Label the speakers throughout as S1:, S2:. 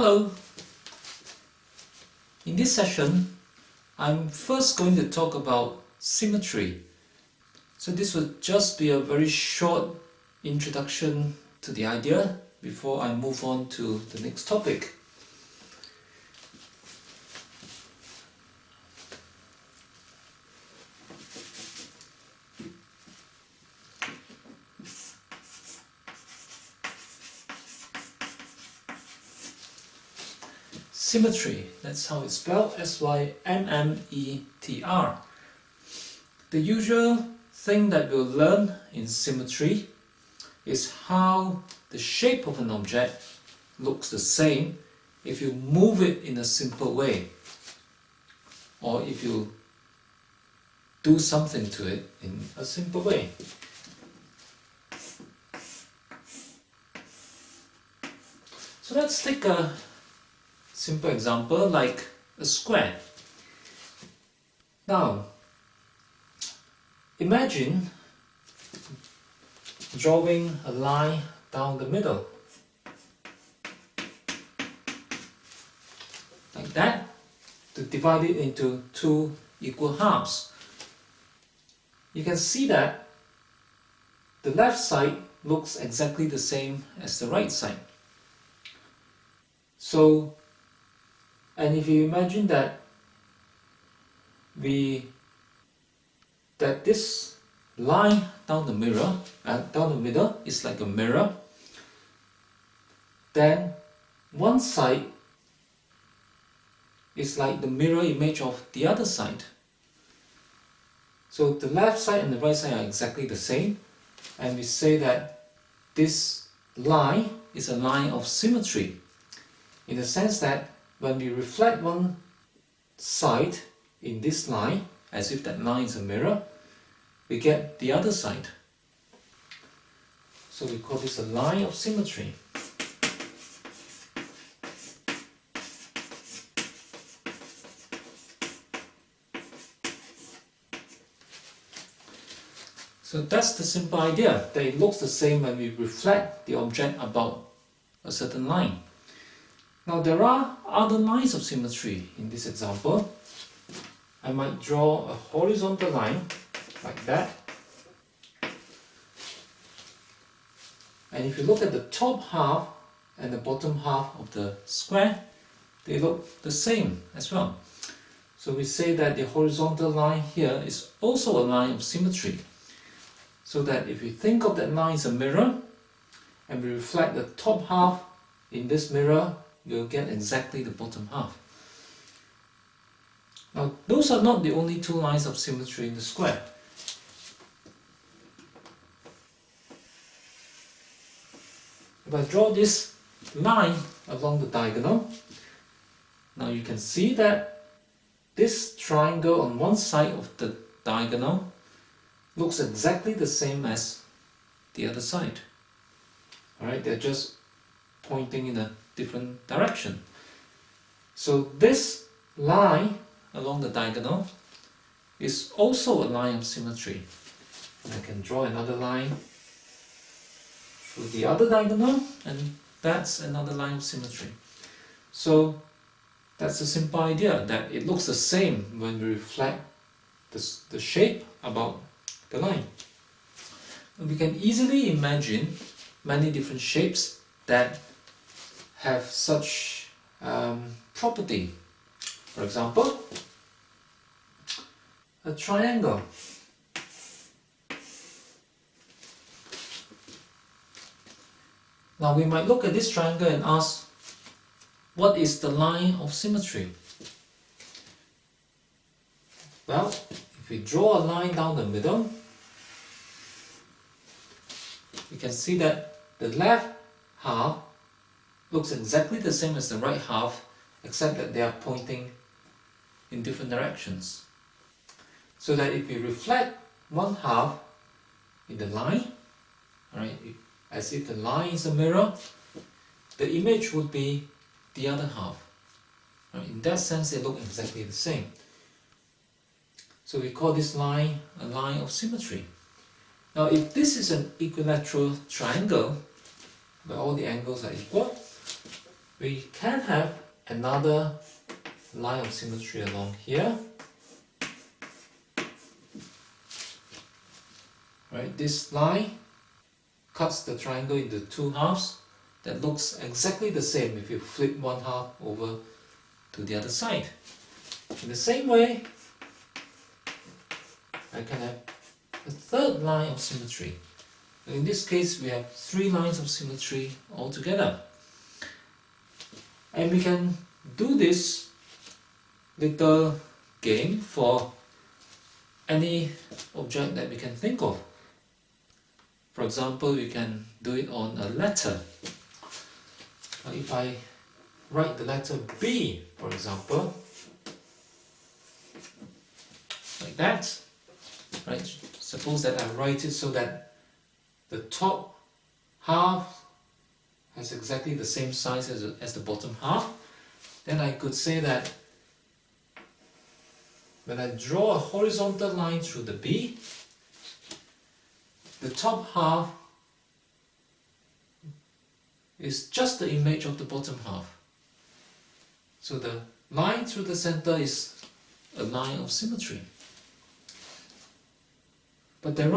S1: Hello! In this session, I'm first going to talk about symmetry. So this will just be a very short introduction to the idea before I move on to the next topic. Symmetry, that's how it's spelled, S-Y-M-M-E-T-R. The usual thing that we'll learn in symmetry is how the shape of an object looks the same if you move it in a simple way, or if you do something to it in a simple way. So let's take a simple example like a square. Now, imagine drawing a line down the middle, like that, to divide it into two equal halves. You can see that the left side looks exactly the same as the right side. So, and if you imagine that this line down the middle is like a mirror, then one side is like the mirror image of the other side. So the left side and the right side are exactly the same, and we say that this line is a line of symmetry, in the sense that when we reflect one side in this line, as if that line is a mirror, we get the other side. So we call this a line of symmetry. So that's the simple idea, that it looks the same when we reflect the object about a certain line. Now there are other lines of symmetry in this example. I might draw a horizontal line like that. And if you look at the top half and the bottom half of the square, they look the same as well. So we say that the horizontal line here is also a line of symmetry. So that if you think of that line as a mirror, and we reflect the top half in this mirror, you'll get exactly the bottom half. Now, those are not the only two lines of symmetry in the square. If I draw this line along the diagonal, now you can see that this triangle on one side of the diagonal looks exactly the same as the other side. Alright, they're just pointing in a different direction. So this line along the diagonal is also a line of symmetry. And I can draw another line through the other diagonal, and that's another line of symmetry. So that's a simple idea, that it looks the same when we reflect the shape about the line. And we can easily imagine many different shapes that have such property. For example, a triangle. Now we might look at this triangle and ask, what is the line of symmetry? Well, if we draw a line down the middle, you can see that the left half looks exactly the same as the right half, except that they are pointing in different directions. So that if we reflect one half in the line, right, as if the line is a mirror, the image would be the other half. Right? In that sense, they look exactly the same. So we call this line a line of symmetry. Now, if this is an equilateral triangle, where all the angles are equal, we can have another line of symmetry along here. Right, this line cuts the triangle into two halves that looks exactly the same if you flip one half over to the other side. In the same way, I can have a third line of symmetry. In this case, we have three lines of symmetry altogether. And we can do this little game for any object that we can think of. For example, we can do it on a letter. If I write the letter B, for example, like that, right? Suppose that I write it so that the top half has exactly the same size as the bottom half. Then I could say that when I draw a horizontal line through the B, the top half is just the image of the bottom half. So the line through the center is a line of symmetry. But there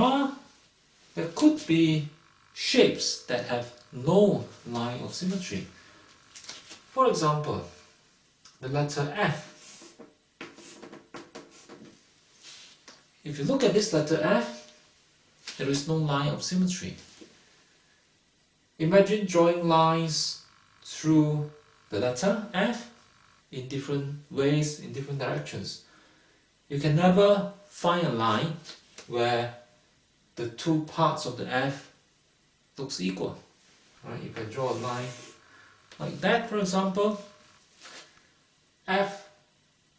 S1: could be shapes that have no line of symmetry. For example, the letter F. If you look at this letter F, there is no line of symmetry. Imagine drawing lines through the letter F in different ways, in different directions. You can never find a line where the two parts of the F looks equal. Right? If I draw a line like that, for example, F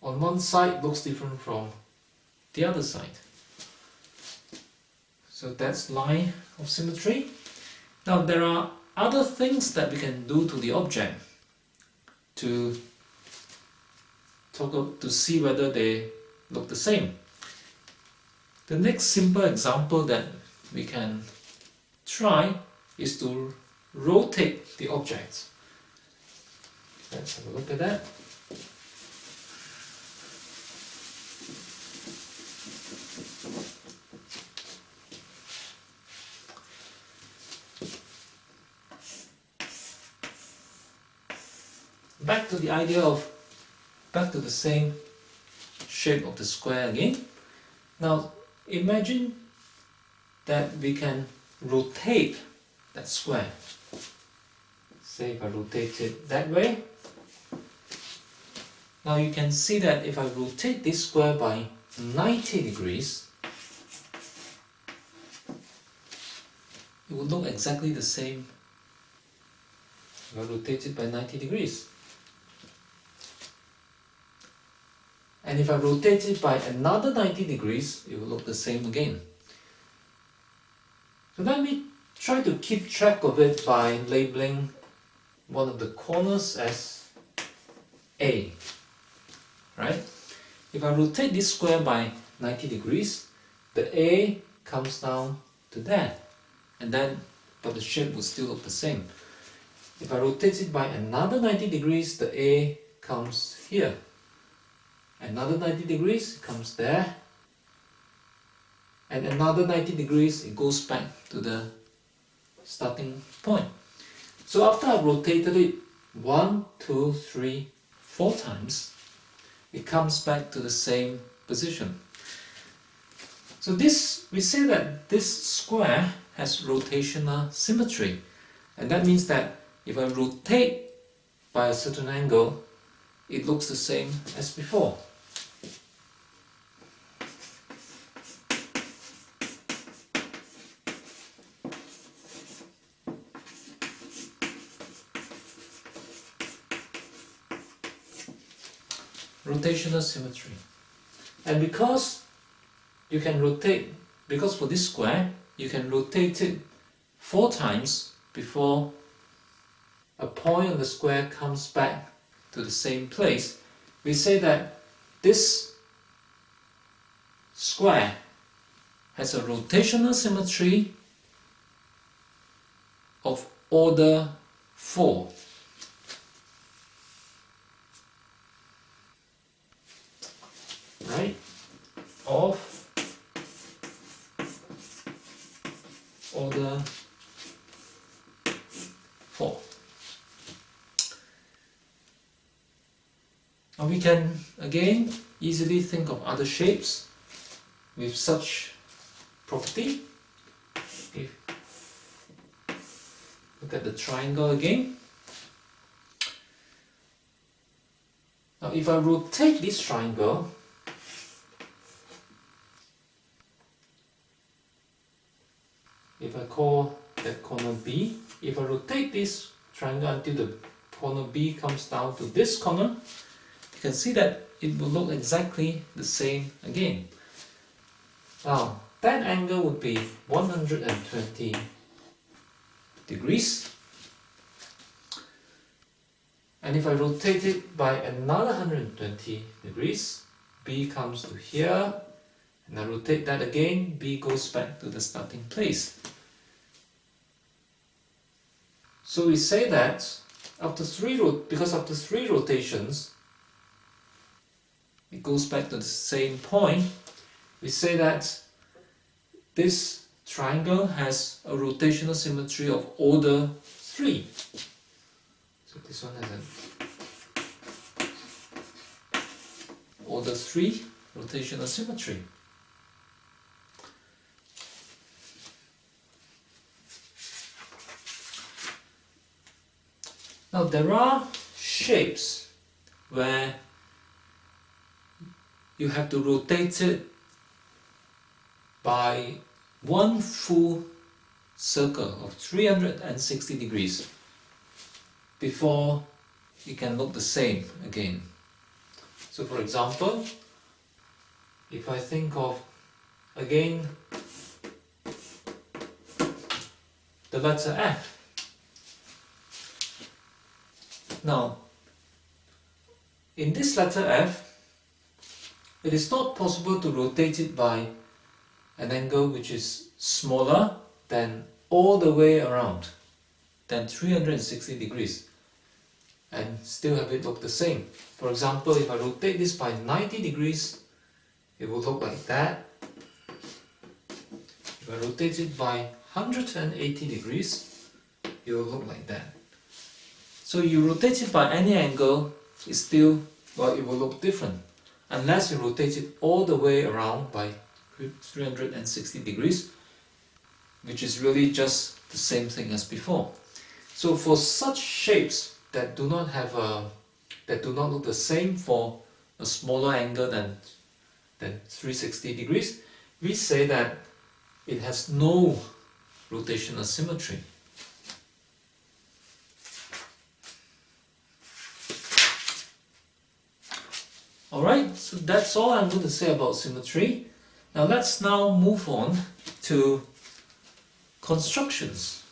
S1: on one side looks different from the other side. So that's line of symmetry. Now there are other things that we can do to the object to see whether they look the same. The next simple example that we can try is to rotate the object. Let's have a look at that. Back to the idea of, back to the same shape of the square again. Now imagine that we can rotate that square. Say if I rotate it that way. Now you can see that if I rotate this square by 90 degrees, it will look exactly the same if I rotate it by 90 degrees. And if I rotate it by another 90 degrees, it will look the same again. So let me try to keep track of it by labeling one of the corners as A. Right? If I rotate this square by 90 degrees, the A comes down to that. And then, but the shape will still look the same. If I rotate it by another 90 degrees, the A comes here. Another 90 degrees, it comes there. And another 90 degrees, it goes back to the starting point. So after I've rotated it 1, 2, 3, 4 times, it comes back to the same position. So this, we say that this square has rotational symmetry. And that means that if I rotate by a certain angle, it looks the same as before. Rotational symmetry. And because you can rotate, because for this square, you can rotate it 4 times before a point on the square comes back to the same place, we say that this square has a rotational symmetry of order 4. Now we can again easily think of other shapes with such property. Look at the triangle again. Now if I rotate this triangle, if I call that corner B, if I rotate this triangle until the corner B comes down to this corner, you can see that it will look exactly the same again. Now that angle would be 120 degrees. And if I rotate it by another 120 degrees, B comes to here, and I rotate that again, B goes back to the starting place. So we say that because after three rotations, it goes back to the same point. We say that this triangle has a rotational symmetry of order 3. So this one has an order 3 rotational symmetry. Now there are shapes where you have to rotate it by one full circle of 360 degrees before it can look the same again. So for example, if I think of again the letter F. Now in this letter F, it is not possible to rotate it by an angle which is smaller than all the way around than 360 degrees and still have it look the same. For example, if I rotate this by 90 degrees, it will look like that. If I rotate it by 180 degrees, it will look like that. So you rotate it by any angle, it's still, well, it will look different unless you rotate it all the way around by 360 degrees, which is really just the same thing as before. So for such shapes that do not look the same for a smaller angle than 360 degrees, we say that it has no rotational symmetry. Alright, so that's all I'm going to say about symmetry. Now let's now move on to constructions.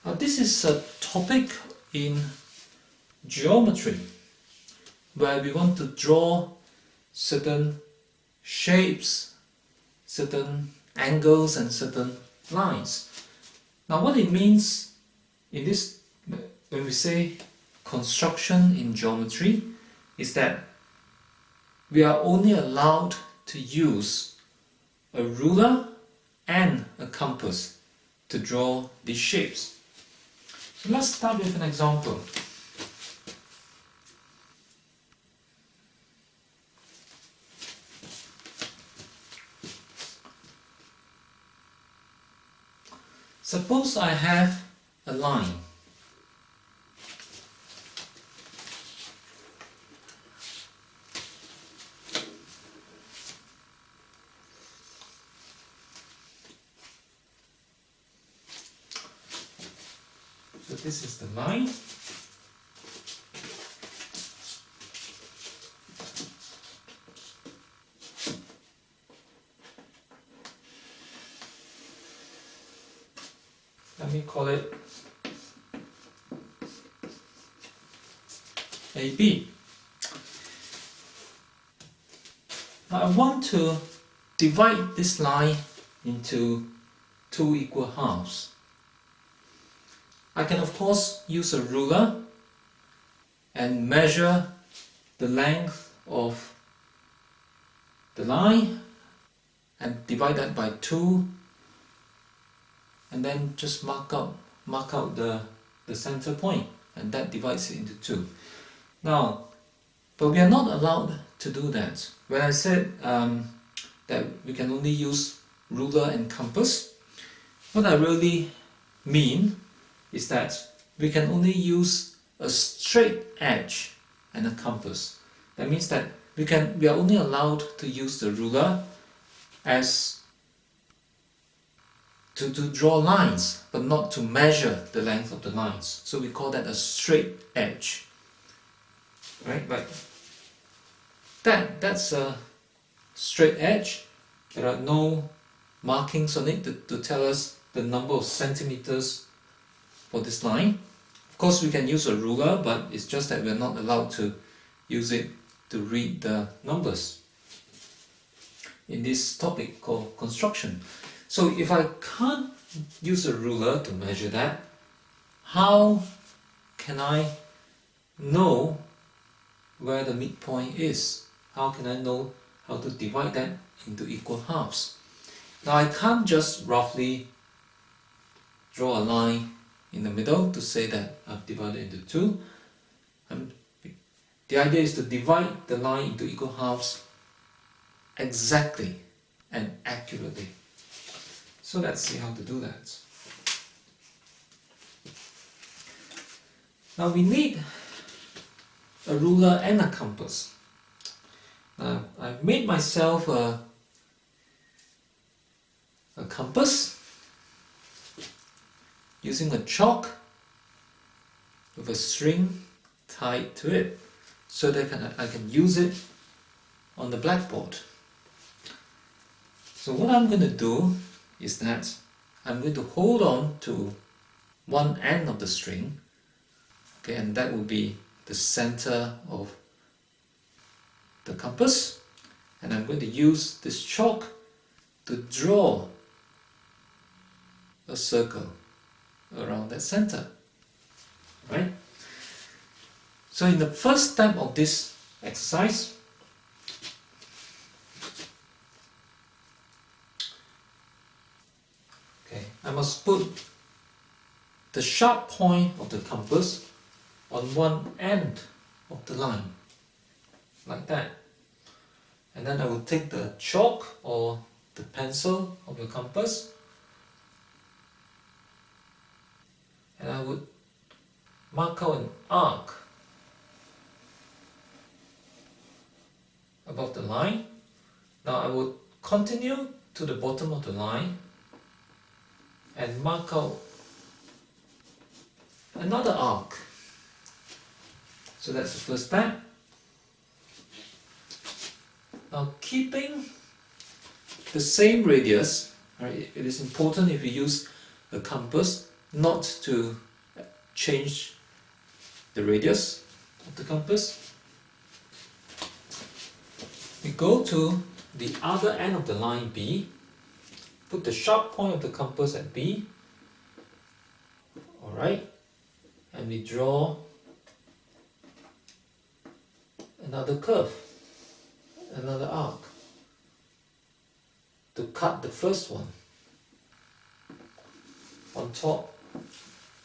S1: Now this is a topic in geometry where we want to draw certain shapes, certain angles and certain lines. Now what it means in this, when we say construction in geometry, is that we are only allowed to use a ruler and a compass to draw these shapes. So let's start with an example. Suppose I have a line. So this is the line. Let me call it AB. Now I want to divide this line into two equal halves. I can of course use a ruler and measure the length of the line and divide that by 2, and then just mark out the center point, and that divides it into 2. Now, but we are not allowed to do that. When I said that we can only use ruler and compass, what I really mean is that we can only use a straight edge and a compass. That means that we are only allowed to use the ruler as to draw lines, but not to measure the length of the lines. So we call that a straight edge. Right? Like that's a straight edge. There are no markings on it to tell us the number of centimeters for this line. Of course we can use a ruler, but it's just that we're not allowed to use it to read the numbers in this topic called construction. So if I can't use a ruler to measure that, how can I know where the midpoint is? How can I know how to divide that into equal halves? Now I can't just roughly draw a line in the middle to say that I've divided into 2. The idea is to divide the line into equal halves exactly and accurately. So let's see how to do that. Now we need a ruler and a compass. Now I've made myself a compass using a chalk with a string tied to it, so that I can use it on the blackboard. So what I'm going to do is that I'm going to hold on to one end of the string, okay, and that will be the center of the compass, and I'm going to use this chalk to draw a circle around that center, right? So in the first step of this exercise, okay, I must put the sharp point of the compass on one end of the line, like that. And then I will take the chalk or the pencil of your compass, and I would mark out an arc above the line. Now I would continue to the bottom of the line and mark out another arc. So that's the first step. Now keeping the same radius, right, it is important if you use a compass not to change the radius of the compass. We go to the other end of the line B, put the sharp point of the compass at B, alright, and we draw another curve, another arc, to cut the first one on top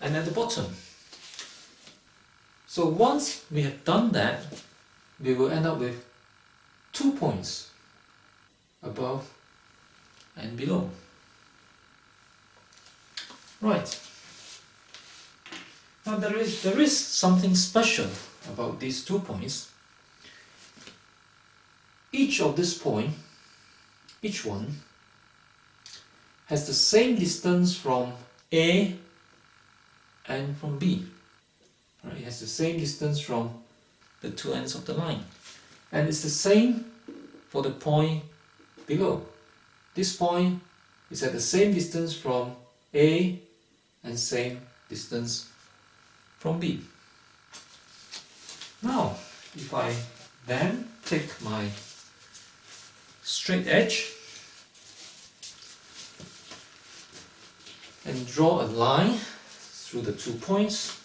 S1: and at the bottom. So once we have done that, we will end up with 2 points above and below. Right. Now there is something special about these 2 points. Each of this point, each one, has the same distance from A and from B. Right? It has the same distance from the two ends of the line. And it's the same for the point below. This point is at the same distance from A and same distance from B. Now, if I then take my straight edge and draw a line through the 2 points,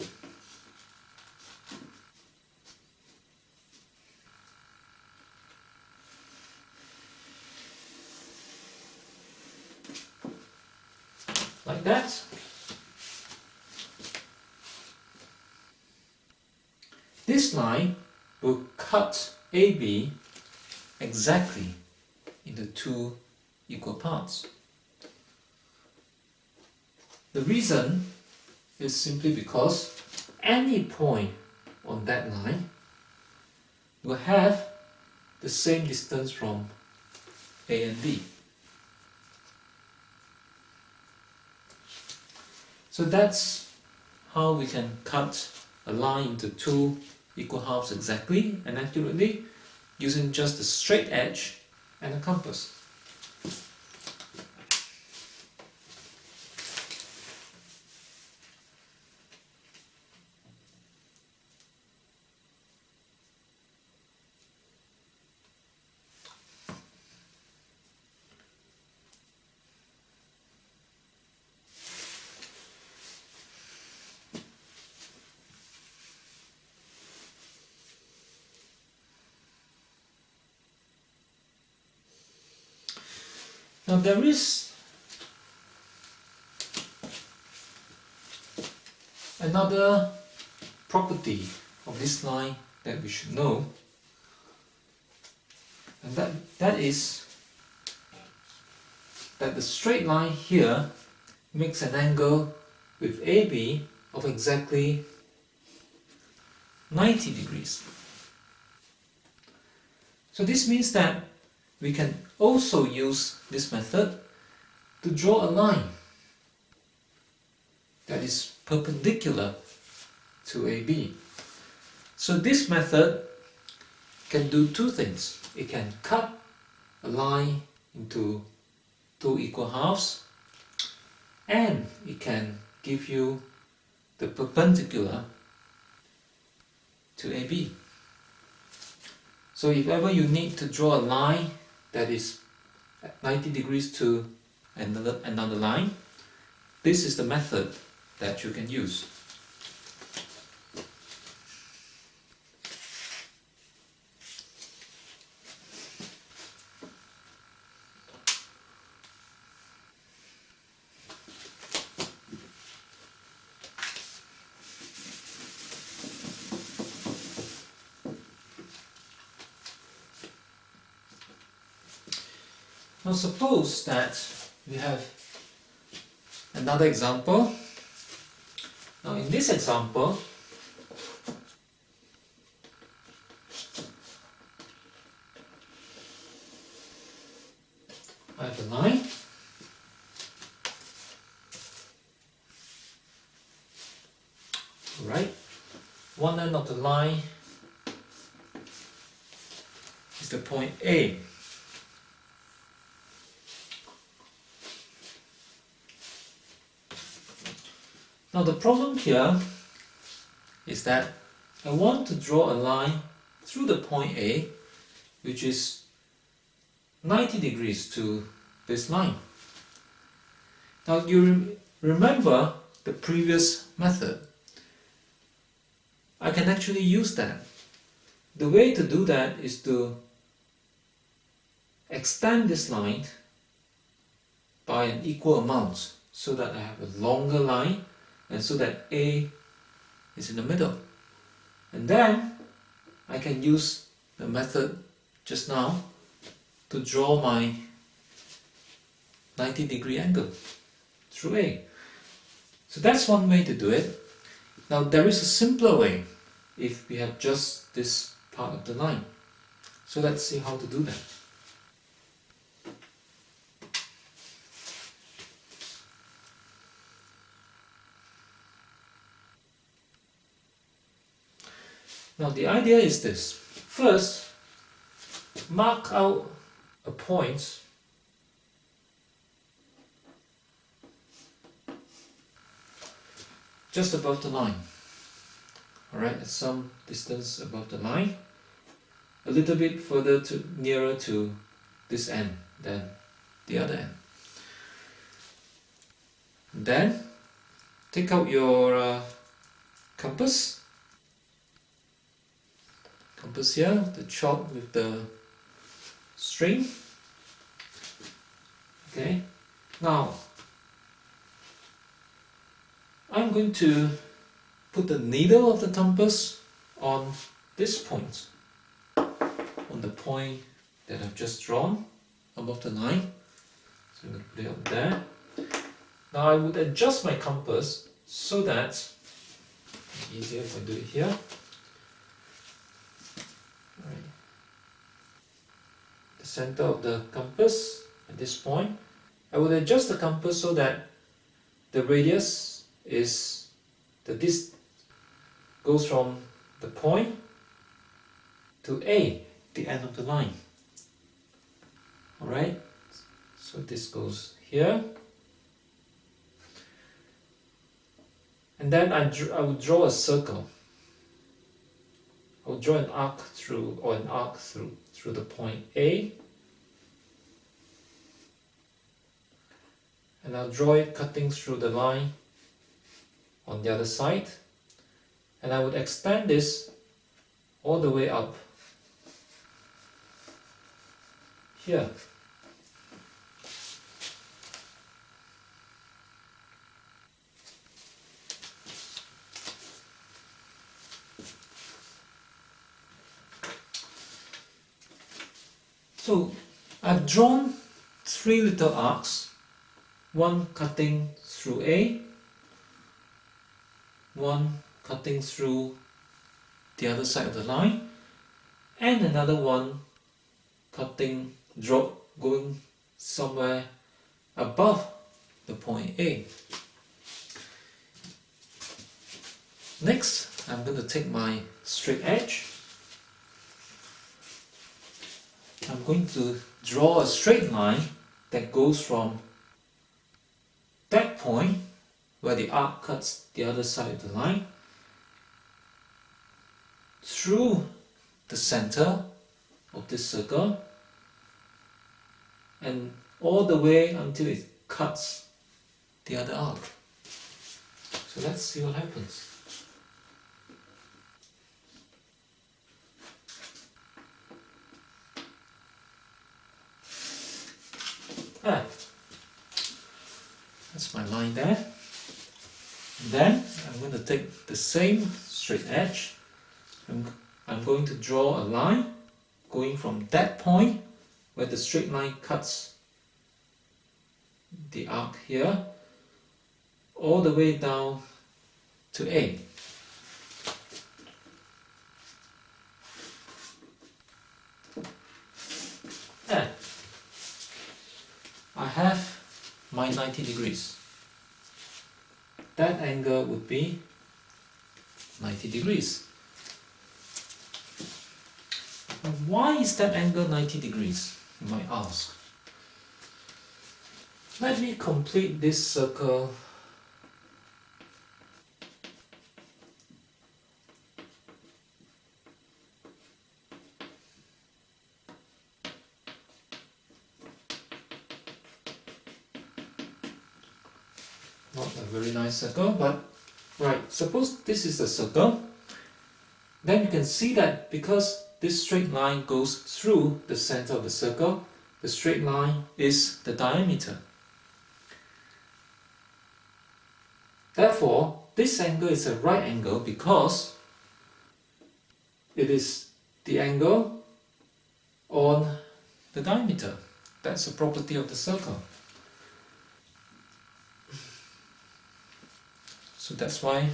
S1: like that, this line will cut AB exactly into 2 equal parts. The reason is simply because any point on that line will have the same distance from A and B. So that's how we can cut a line into 2 equal halves exactly and accurately using just a straight edge and a compass. Now there is another property of this line that we should know, and that is that the straight line here makes an angle with AB of exactly 90 degrees. So this means that we can also use this method to draw a line that is perpendicular to AB. So this method can do 2 things. It can cut a line into 2 equal halves, and it can give you the perpendicular to AB. So if ever you need to draw a line that is at 90 degrees to another line, this is the method that you can use. Now suppose that we have another example. Now in this example, I have a line. Right, one end of the line is the point A. Now the problem here is that I want to draw a line through the point A, which is 90 degrees to this line. Now you remember the previous method. I can actually use that. The way to do that is to extend this line by an equal amount so that I have a longer line and so that A is in the middle. And then I can use the method just now to draw my 90-degree angle through A. So that's one way to do it. Now there is a simpler way if we have just this part of the line. So let's see how to do that. Now the idea is this. First, mark out a point just above the line. alright, at some distance above the line, a little bit further nearer to this end than the other end. Then take out your compass here, the chalk with the string. Okay, now I'm going to put the needle of the compass on this point, on the point that I've just drawn above the line. So I'm going to put it up there. Now I would adjust my compass so that it's easier if I do it here. Right. The center of the compass at this point, I would adjust the compass so that the radius is this goes from the point to A, the end of the line. Alright, so this goes here. And then I would draw a circle. I would draw an arc through, or an arc through the point A. And I'll draw it cutting through the line on the other side. And I would extend this all the way up here. So I've drawn 3 little arcs, one cutting through A, one cutting through the other side of the line, and another one going somewhere above the point A. Next, I'm going to take my straight edge. I'm going to draw a straight line that goes from that point where the arc cuts the other side of the line through the center of this circle and all the way until it cuts the other arc. So let's see what happens. That's my line there. Then I'm going to take the same straight edge. I'm going to draw a line going from that point where the straight line cuts the arc here all the way down to A. There. I have my 90 degrees. That angle would be 90 degrees. Now, why is that angle 90 degrees, you might ask? Let me complete this circle . Not a very nice circle, but right, suppose this is a circle. Then you can see that because this straight line goes through the center of the circle, the straight line is the diameter. Therefore, this angle is a right angle because it is the angle on the diameter. That's a property of the circle. So that's why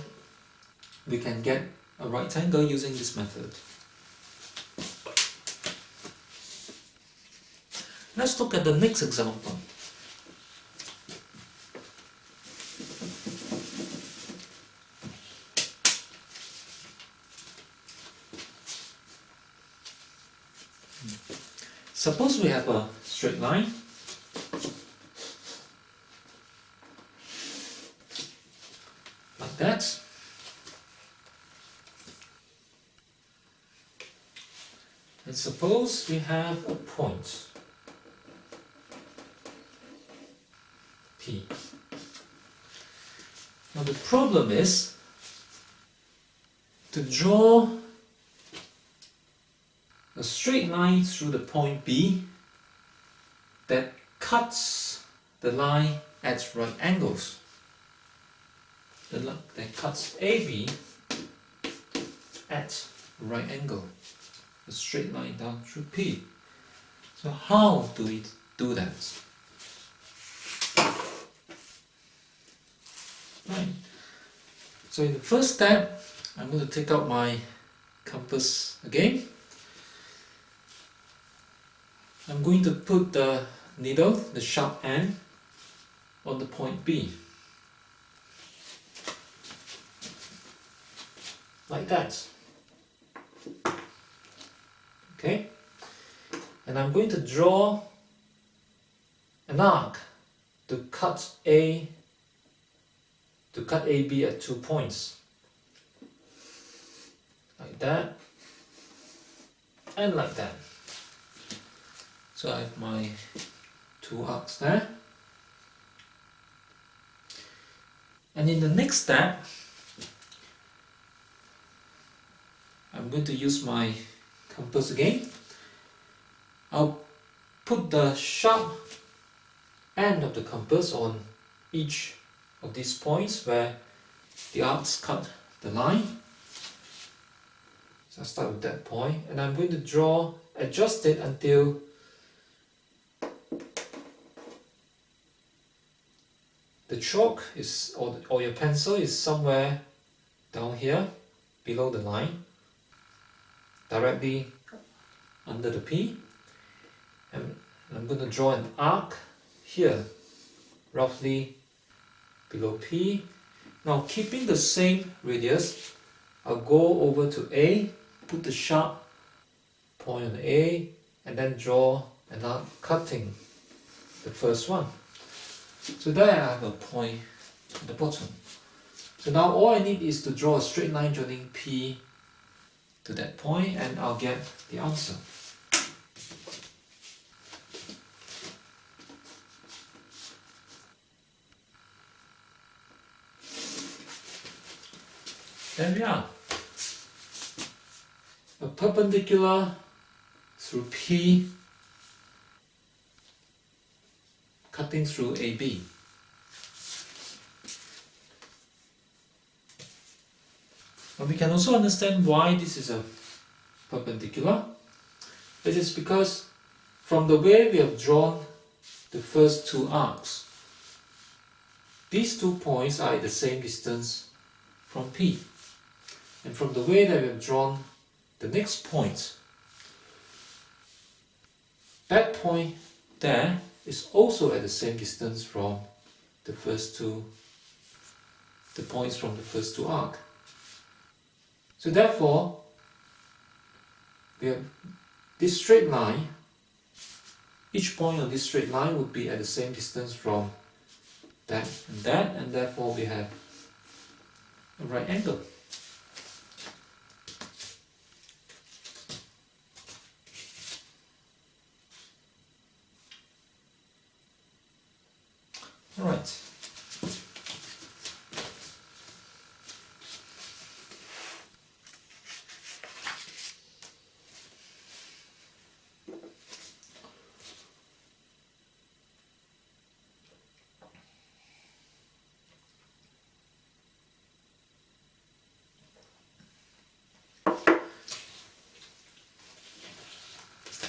S1: we can get a right angle using this method. Let's look at the next example. Suppose we have a straight line . Like that. And suppose we have a point P. Now the problem is to draw a straight line through the point B that cuts the line at right angles. That cuts AB at right angle. A straight line down through P. So how do we do that? Right. So in the first step, I'm going to take out my compass again. I'm going to put the needle, the sharp end, on the point B. Like that. Okay? And I'm going to draw an arc to cut AB at 2 points. Like that. And like that. So I have my 2 arcs there. And in the next step, I'm going to use my compass again. I'll put the sharp end of the compass on each of these points where the arcs cut the line. So I'll start with that point, and I'm going to adjust it until the chalk is, or your pencil is somewhere down here below the line, directly under the P, and I'm going to draw an arc here, roughly below P. Now, keeping the same radius, I'll go over to A, put the sharp point on A, and then draw an arc cutting the first one. So there I have a point at the bottom. So now all I need is to draw a straight line joining P to that point, and I'll get the answer. There we are. A perpendicular through P cutting through AB. Now we can also understand why this is a perpendicular. It is because from the way we have drawn the first 2 arcs, these 2 points are at the same distance from P. And from the way that we have drawn the next point, that point there is also at the same distance from the points from the first 2 arcs. So therefore, we have this straight line, each point on this straight line would be at the same distance from that, and therefore we have a right angle. All right.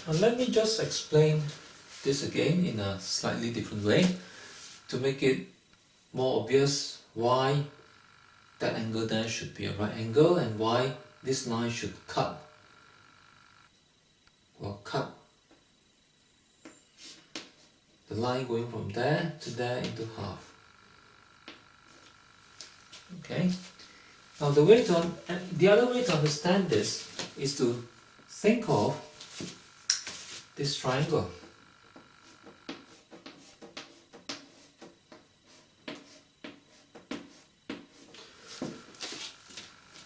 S1: Now let me just explain this again in a slightly different way to make it more obvious why that angle there should be a right angle and why this line should cut the line going from there to there into half. Okay. Now the other way to understand this is to think of this triangle.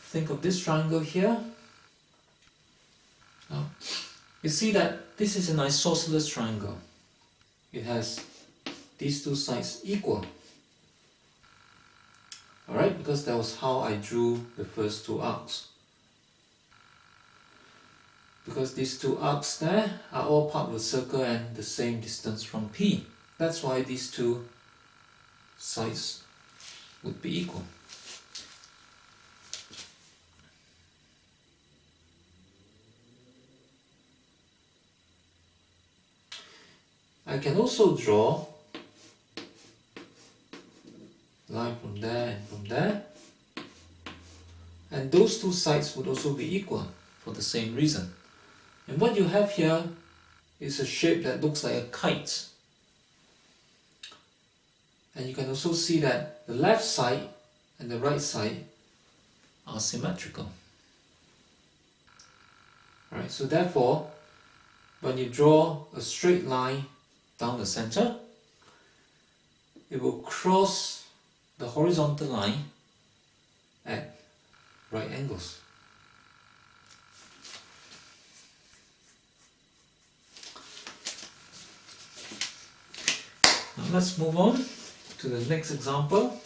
S1: Think of this triangle here. Now, You see that this is an isosceles triangle. It has these two sides equal. Alright, because that was how I drew the first two arcs. Because these two arcs there are all part of the circle and the same distance from P. That's why these two sides would be equal. I can also draw line from there and from there, and those two sides would also be equal for the same reason. And what you have here is a shape that looks like a kite. And you can also see that the left side and the right side are symmetrical. Alright, so therefore, when you draw a straight line down the center, it will cross the horizontal line at right angles. Now let's move on to the next example.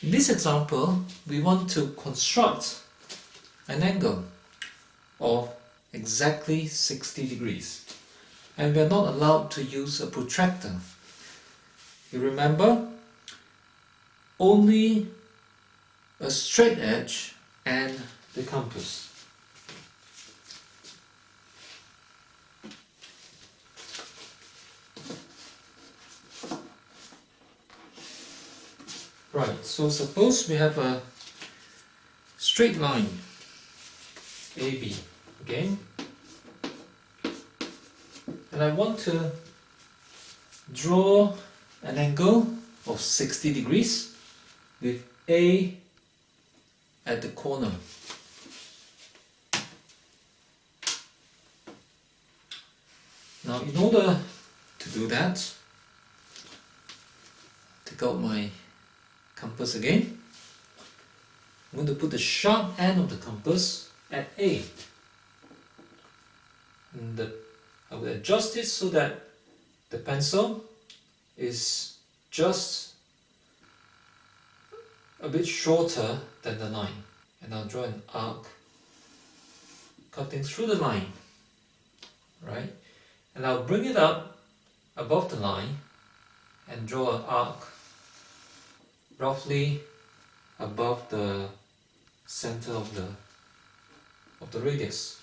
S1: In this example, we want to construct an angle of exactly 60 degrees, and we are not allowed to use a protractor. You remember, only a straight edge and the compass. Right, so suppose we have a straight line AB again, and I want to draw an angle of 60 degrees with A at the corner. Now, in order to do that, take out my compass again. I'm going to put the sharp end of the compass at A. And I will adjust it so that the pencil is just a bit shorter than the line. And I'll draw an arc cutting through the line. Right? And I'll bring it up above the line and draw an arc roughly above the center of the radius.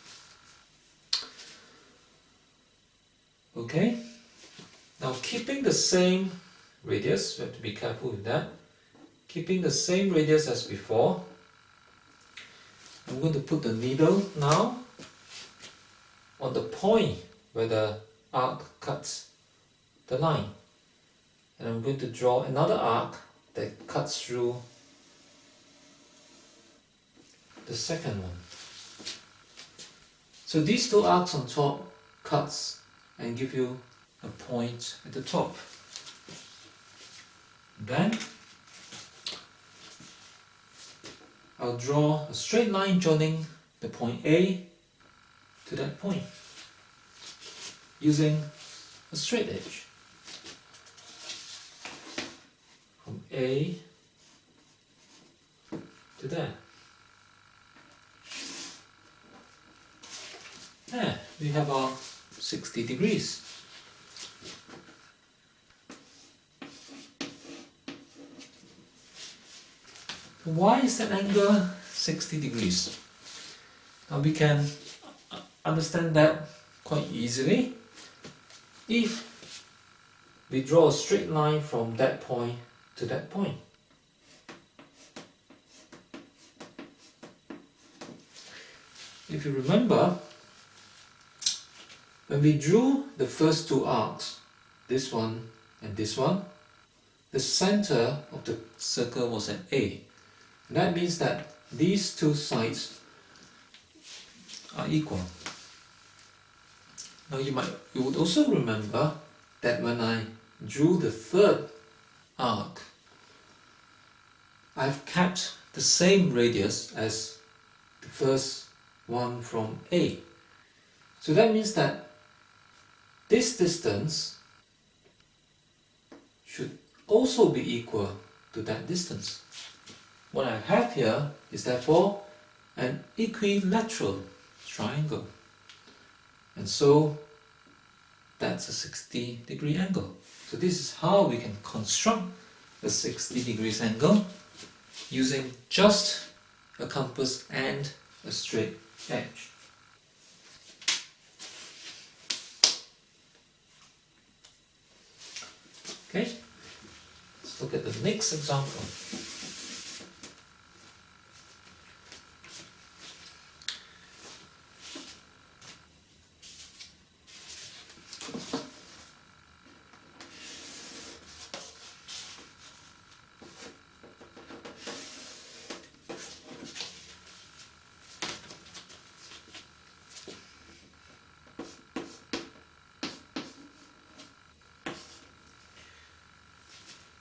S1: Okay, now keeping the same radius, we have to be careful with that. Keeping the same radius as before, I'm going to put the needle now on the point where the arc cuts the line, and I'm going to draw another arc that cuts through the second one. So these two arcs on top cuts and give you a point at the top. Then I'll draw a straight line joining the point A to that point using a straight edge. From A to there. There, we have our 60 degrees. Why is that angle 60 degrees? Now we can understand that quite easily. If we draw a straight line from that point to that point. If you remember, when we drew the first two arcs, this one and this one, the center of the circle was at A. And that means that these two sides are equal. Now you would also remember that when I drew the third arc, I've kept the same radius as the first one from A. So that means that this distance should also be equal to that distance. What I have here is therefore an equilateral triangle. And so that's a 60-degree angle. So this is how we can construct a 60 degrees angle using just a compass and a straight edge. Okay, let's look at the next example.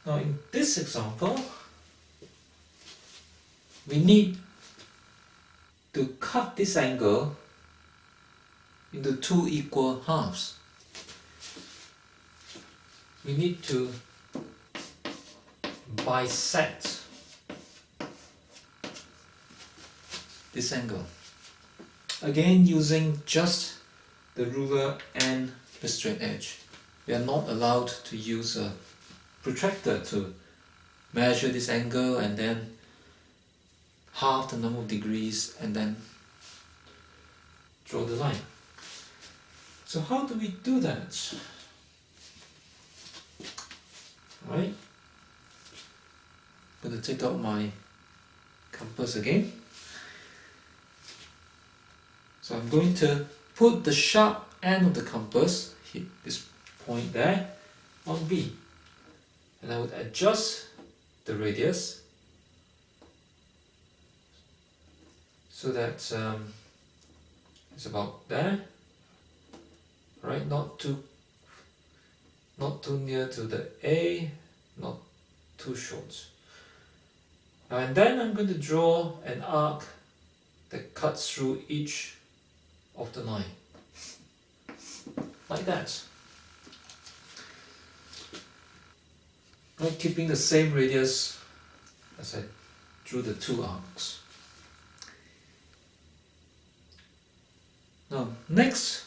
S1: Now in this example, we need to cut this angle into two equal halves. We need to bisect this angle. Again, using just the ruler and the straight edge. We are not allowed to use a protractor to measure this angle and then half the number of degrees and then draw the line. So how do we do that? Alright, I'm going to take out my compass again. So I'm going to put the sharp end of the compass, hit this point there, on B. And I would adjust the radius so that it's about there, right? Not too near to the A, not too short. And then I'm going to draw an arc that cuts through each of the line, like that. Right, keeping the same radius as I drew the two arcs. Now, next,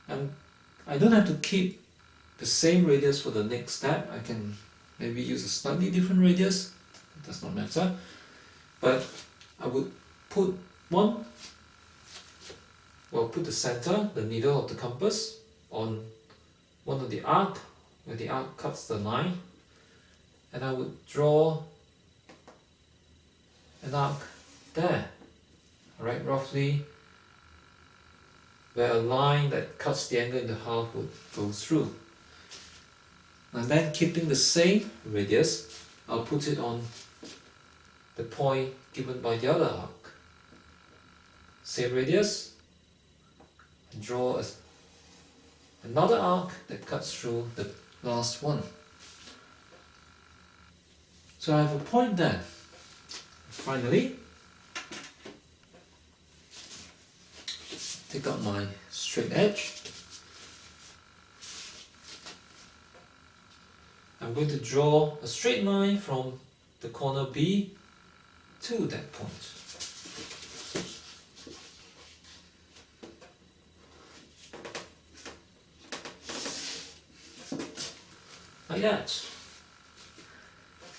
S1: I don't have to keep the same radius for the next step. I can maybe use a slightly different radius. It does not matter. But I would put put the center, the needle of the compass, on one of the arc, where the arc cuts the line, and I would draw an arc there, alright, roughly where a line that cuts the angle into half would go through. And then, keeping the same radius, I'll put it on the point given by the other arc. Same radius, and draw another arc that cuts through the last one. So I have a point there. Finally, take out my straight edge. I'm going to draw a straight line from the corner B to that point. Like that.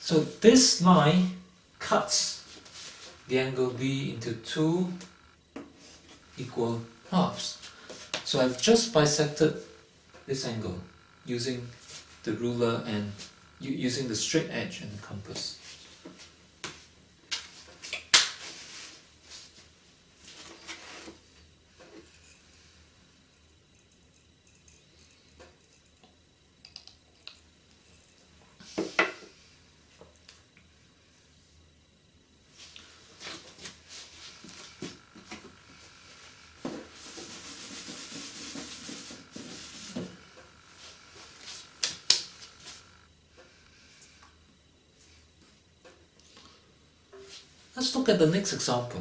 S1: So this line cuts the angle B into two equal halves. So I've just bisected this angle using the ruler and using the straight edge and the compass. Let's look at the next example.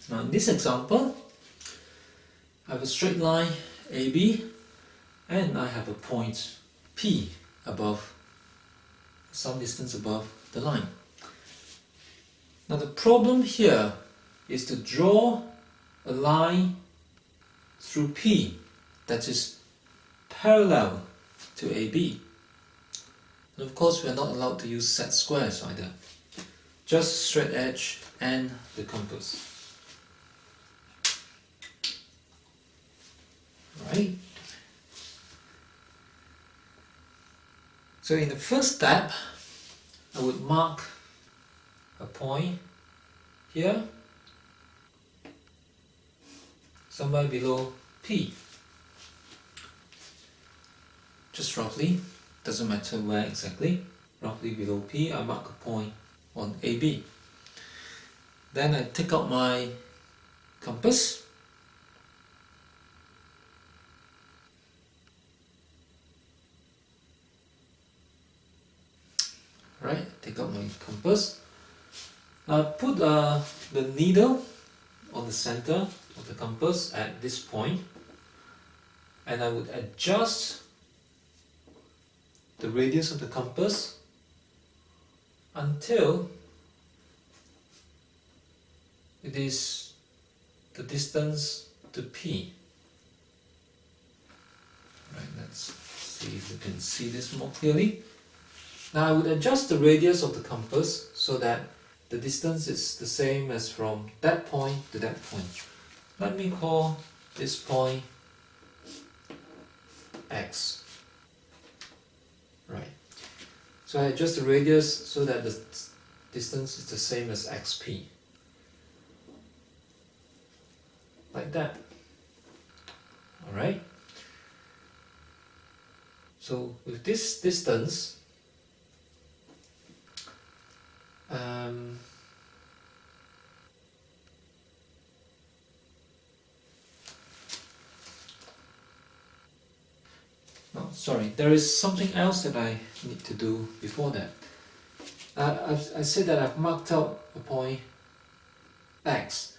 S1: Now in this example, I have a straight line AB and I have a point P above, some distance above the line. Now the problem here is to draw a line through P that is parallel to AB. And of course we are not allowed to use set squares either, just straight edge and the compass. Right. So in the first step, I would mark a point here, somewhere below P. Just roughly, doesn't matter where exactly, roughly below P, I mark a point on AB. Then I take out my compass. Right, take out my compass. Now put the needle on the center of the compass at this point, and I would adjust the radius of the compass until it is the distance to P. Right, let's see if we can see this more clearly. Now I would adjust the radius of the compass so that the distance is the same as from that point to that point. Let me call this point X. Right. So I adjust the radius so that the distance is the same as XP. Like that. Alright. So with this distance, no, sorry, there is something else that I need to do before that. I said that I've marked out a point X.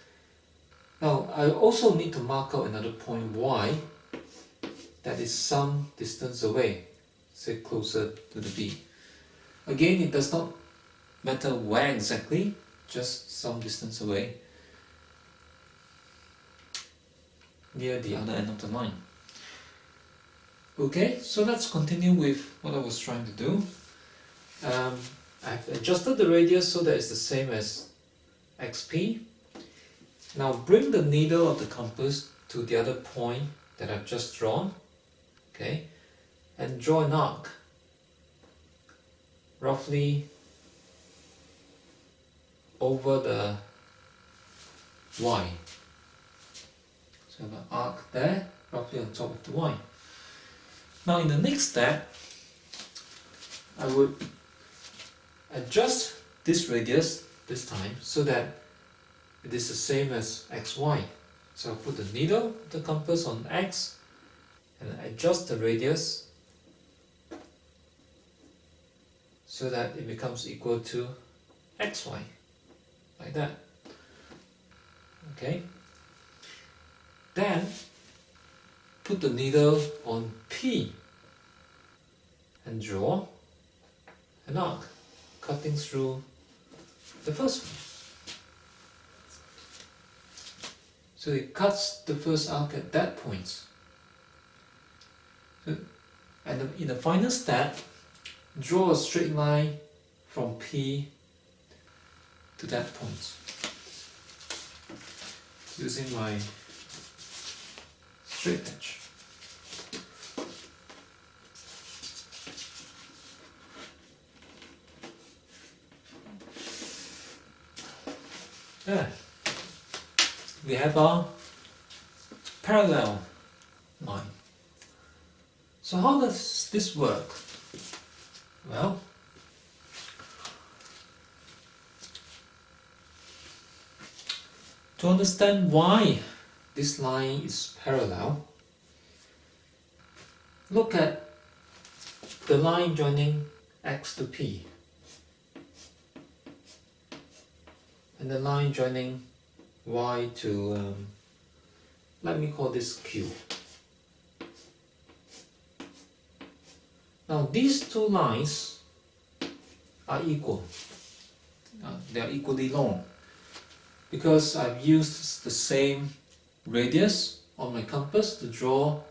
S1: Now I also need to mark out another point Y that is some distance away, say closer to the B. Again, it does not matter where exactly, just some distance away, near the other end of the line. Okay, so let's continue with what I was trying to do. I've adjusted the radius so that it's the same as XP. Now bring the needle of the compass to the other point that I've just drawn, okay, and draw an arc roughly over the Y. So I have an arc there, roughly on top of the Y. Now in the next step, I would adjust this radius this time so that it is the same as XY. So I'll put the needle of the compass on X and adjust the radius so that it becomes equal to XY. Like that. Okay. Then put the needle on P and draw an arc cutting through the first one. So it cuts the first arc at that point. So, and in the final step, draw a straight line from P to that point using my straight edge. There. We have our parallel line. So how does this work? Well, to understand why this line is parallel, look at the line joining X to P and the line joining Y to, let me call this Q. Now these two lines are equal. They are equally long because I've used the same radius on my compass to draw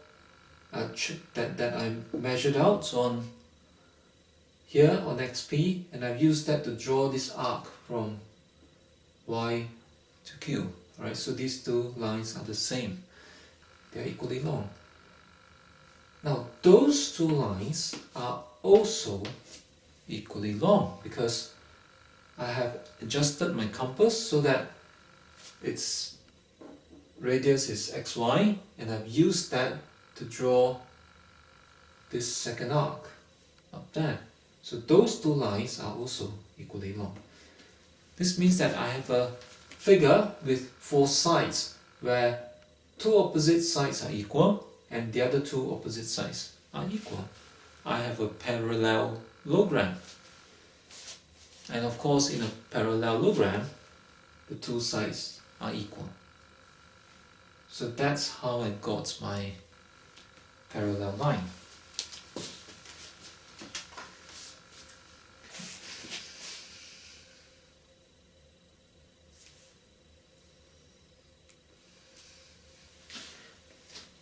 S1: that I measured out on here on XP, and I've used that to draw this arc from Y to Q. Alright, so these two lines are the same. They are equally long. Now those two lines are also equally long because I have adjusted my compass so that its radius is XY, and I've used that to draw this second arc up there. So those two lines are also equally long. This means that I have a figure with four sides where two opposite sides are equal and the other two opposite sides are equal. I have a parallelogram. And of course, in a parallelogram, the two sides are equal. So that's how I got my parallel line.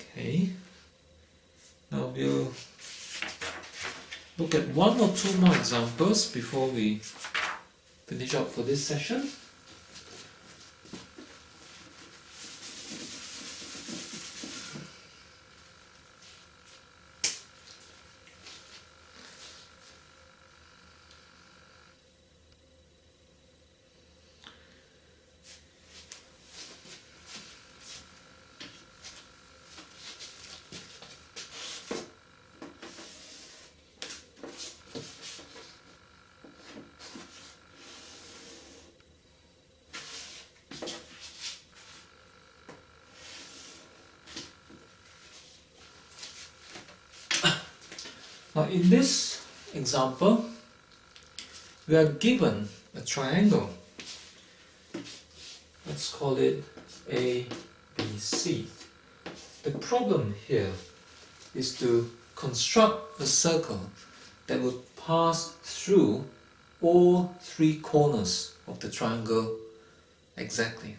S1: Okay, now we'll look at one or two more examples before we finish up for this session. Now in this example, we are given a triangle. Let's call it ABC. The problem here is to construct a circle that would pass through all three corners of the triangle exactly.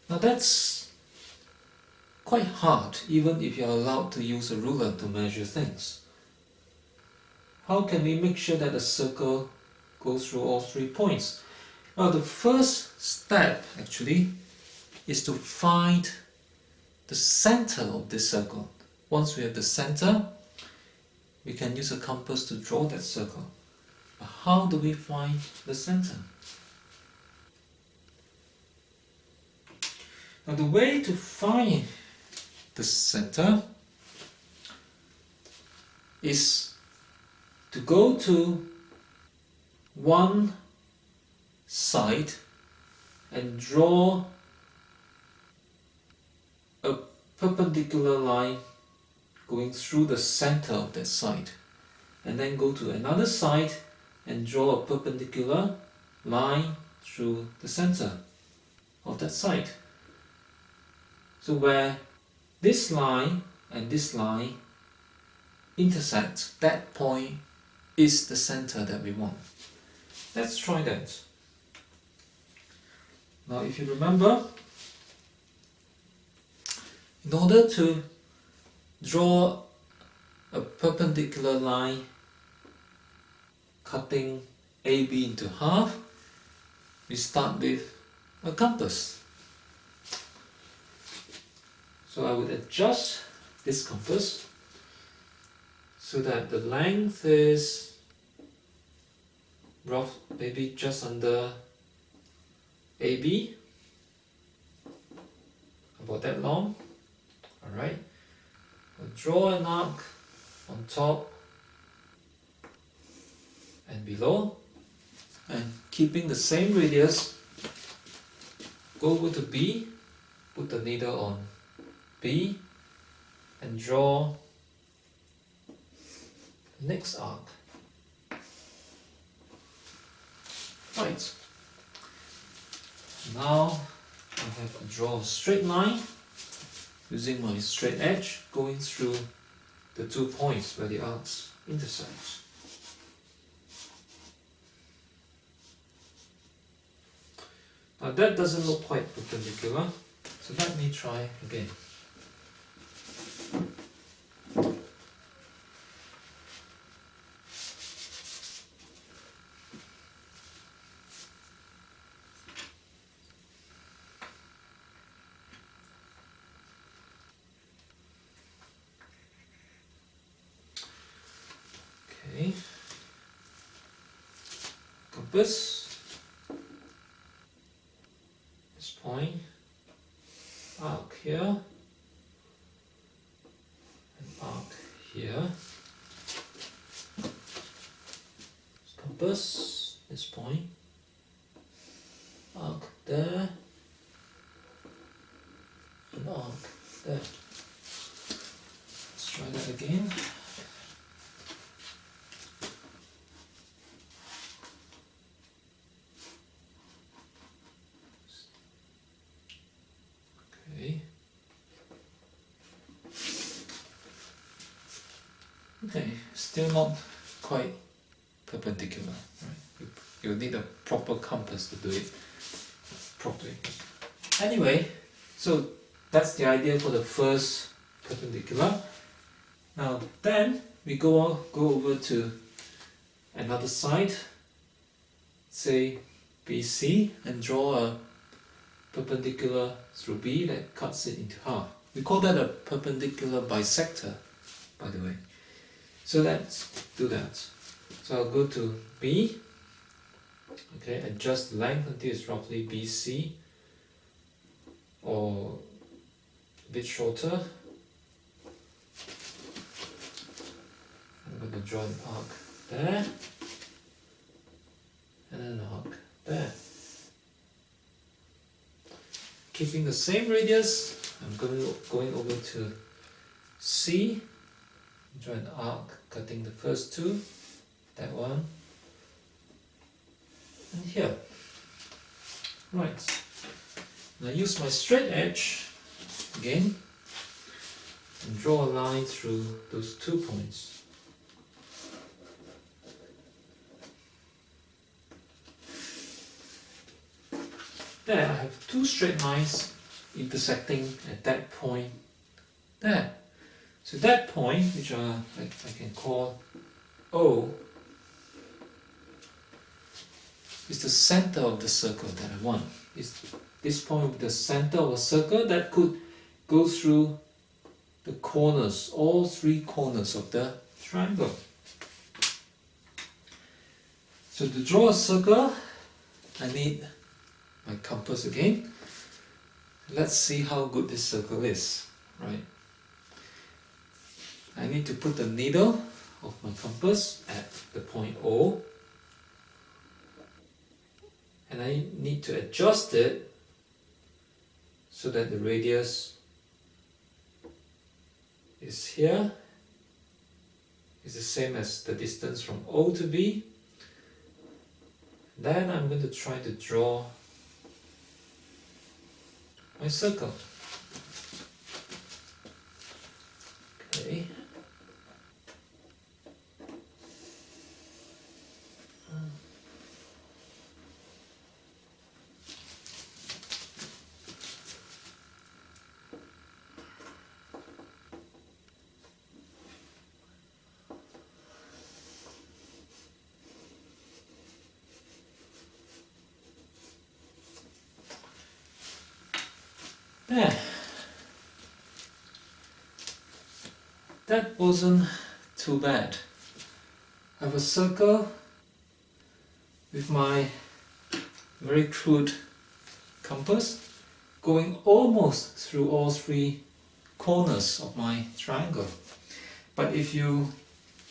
S1: Now that's quite hard, even if you're allowed to use a ruler to measure things. How can we make sure that the circle goes through all 3 points? Well, the first step actually is to find the center of this circle. Once we have the center, we can use a compass to draw that circle. But how do we find the center? Now the way to find the center is to go to one side and draw a perpendicular line going through the center of that side, and then go to another side and draw a perpendicular line through the center of that side. So where this line and this line intersect, that point is the center that we want. Let's try that. Now if you remember, in order to draw a perpendicular line cutting AB into half, we start with a compass. So I would adjust this compass so that the length is rough, maybe just under AB, about that long. Alright, we'll draw an arc on top and below, and keeping the same radius, go over to B, put the needle on B, and draw the next arc. Right, now I have to draw a straight line using my straight edge going through the 2 points where the arcs intersect. Now that doesn't look quite perpendicular, so let me try again. Okay, compass, this point, arc here, and arc here, compass, this point, arc there, and arc there. Let's try that again. Okay, still not quite perpendicular, right? You need a proper compass to do it properly. Anyway, so that's the idea for the first perpendicular. Now then we go over to another side, say BC, and draw a perpendicular through B that cuts it into half. We call that a perpendicular bisector, by the way. So let's do that. So I'll go to B, okay, adjust the length until it's roughly BC or a bit shorter. I'm going to draw an arc there and an arc there. Keeping the same radius, I'm going over to C, draw an arc cutting the first two, that one, and here. Right, now use my straight edge again and draw a line through those 2 points. There, I have 2 straight lines intersecting at that point there. So that point, which I can call O, is the center of the circle that I want. Is this point will be the center of a circle that could go through the corners, all 3 corners of the triangle. So to draw a circle, I need my compass again. Let's see how good this circle is, right? I need to put the needle of my compass at the point O, and I need to adjust it so that the radius is here, is the same as the distance from O to B. Then I'm going to try to draw my circle. Okay. There. That wasn't too bad. I have a circle with my very crude compass, going almost through all three corners of my triangle. But if you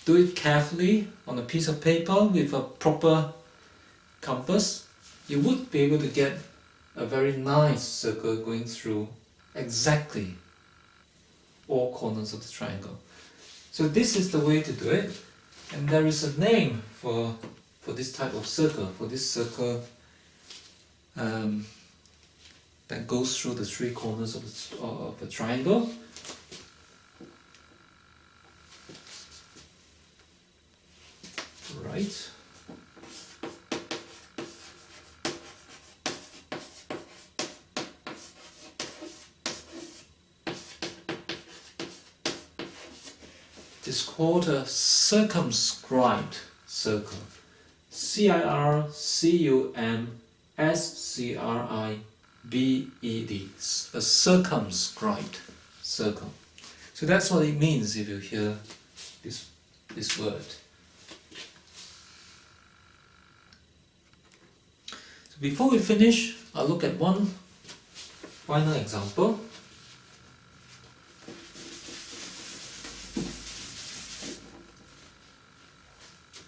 S1: do it carefully on a piece of paper with a proper compass, you would be able to get a very nice circle going through exactly all corners of the triangle. So this is the way to do it, and there is a name for this type of circle, for this circle that goes through the three corners of the triangle. Right. It's called a circumscribed circle. C-I-R-C-U-M-S-C-R-I-B-E-D. A circumscribed circle. So that's what it means if you hear this word. So before we finish, I'll look at one final example.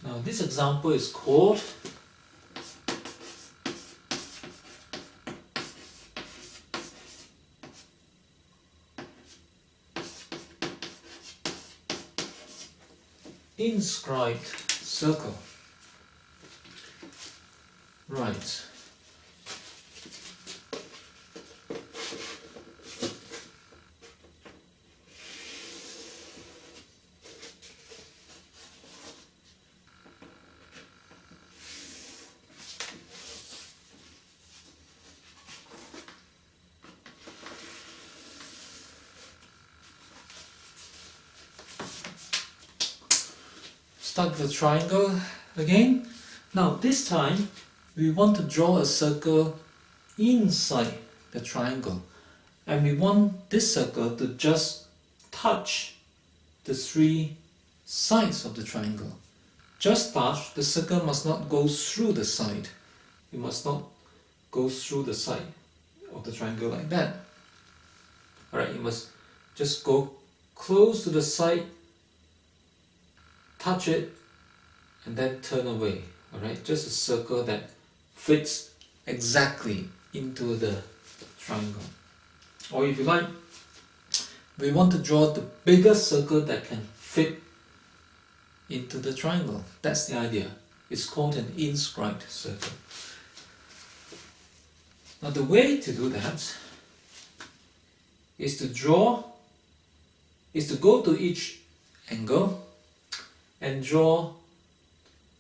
S1: Now this example is called Inscribed Circle. Right. Start with the triangle again. Now this time we want to draw a circle inside the triangle, and we want this circle to just touch the three sides of the triangle. Just touch. The circle must not go through the side. It must not go through the side of the triangle like that. Alright, you must just go close to the side, touch it, and then turn away. Alright, just a circle that fits exactly into the triangle. Or if you like, we want to draw the biggest circle that can fit into the triangle. That's the idea. It's called an inscribed circle. Now the way to do that is to go to each angle and draw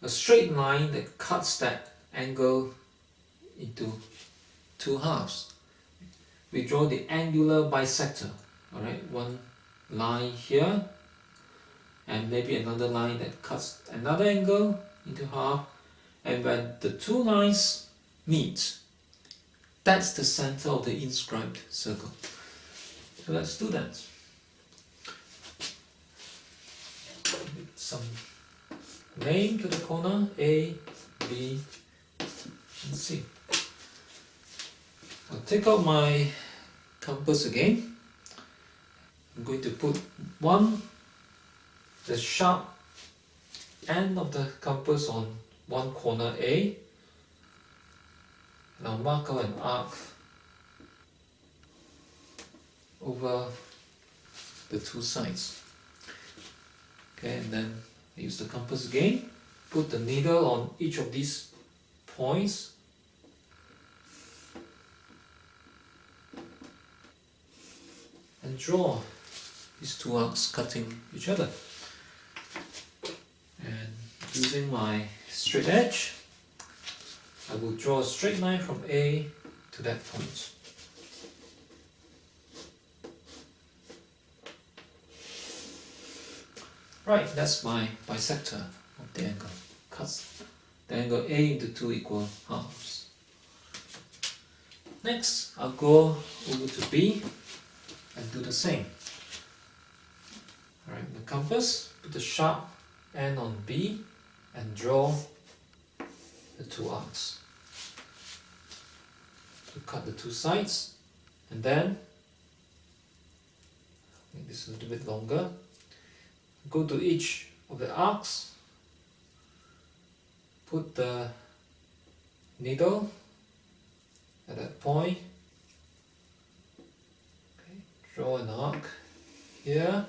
S1: a straight line that cuts that angle into two halves. We draw the angular bisector. Alright, one line here and maybe another line that cuts another angle into half, and when the two lines meet, that's the center of the inscribed circle. So let's do that. Some name to the corner, A, B, and C. I'll take out my compass again. I'm going to put the sharp end of the compass on one corner A, and I'll mark out an arc over the two sides. Okay, and then use the compass again, put the needle on each of these points, and draw these two arcs cutting each other. And using my straight edge, I will draw a straight line from A to that point. Right, that's my bisector of the angle. Cuts the angle A into two equal halves. Next, I'll go over to B and do the same. Alright, the compass, put the sharp end on B and draw a the two arcs. To cut the two sides, and then make this a little bit longer. Go to each of the arcs, put the needle at that point. Okay, draw an arc here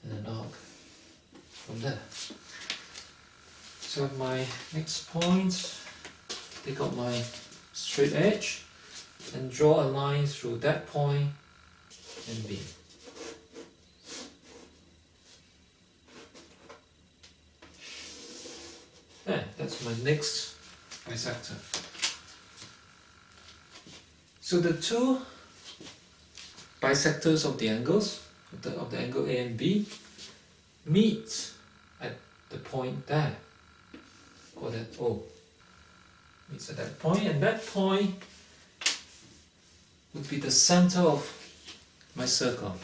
S1: and an arc from there. So at my next point, take out my straight edge and draw a line through that point and B. There, that's my next bisector. So the two bisectors of the angles, of the angle A and B, meet at the point there. Call that O. Meets at that point, and that point would be the center of my circle.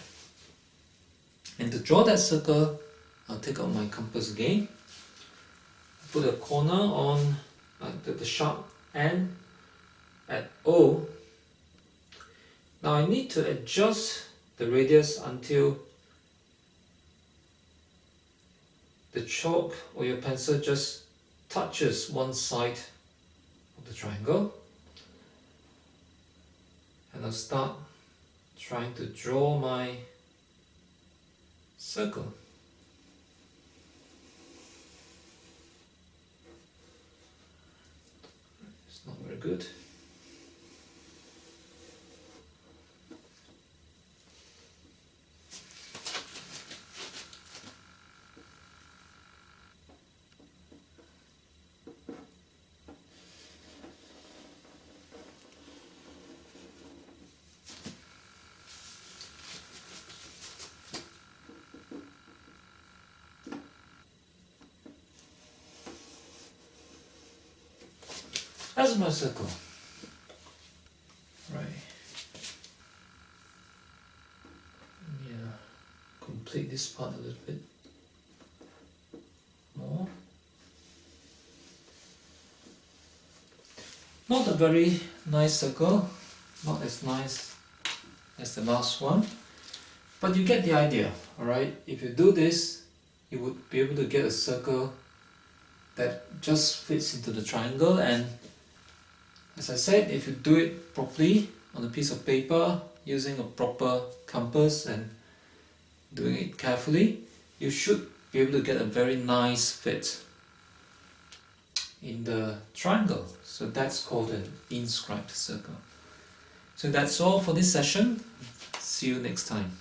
S1: And to draw that circle, I'll take out my compass again, put a corner on the sharp end at O. Now I need to adjust the radius until the chalk or your pencil just touches one side of the triangle, and I'll start trying to draw my circle. It's not very good. That's my circle. Right. Yeah, complete this part a little bit more. Not a very nice circle, not as nice as the last one, but you get the idea, alright? If you do this, you would be able to get a circle that just fits into the triangle. And as I said, if you do it properly on a piece of paper using a proper compass and doing it carefully, you should be able to get a very nice fit in the triangle. So that's called an inscribed circle. So that's all for this session. See you next time.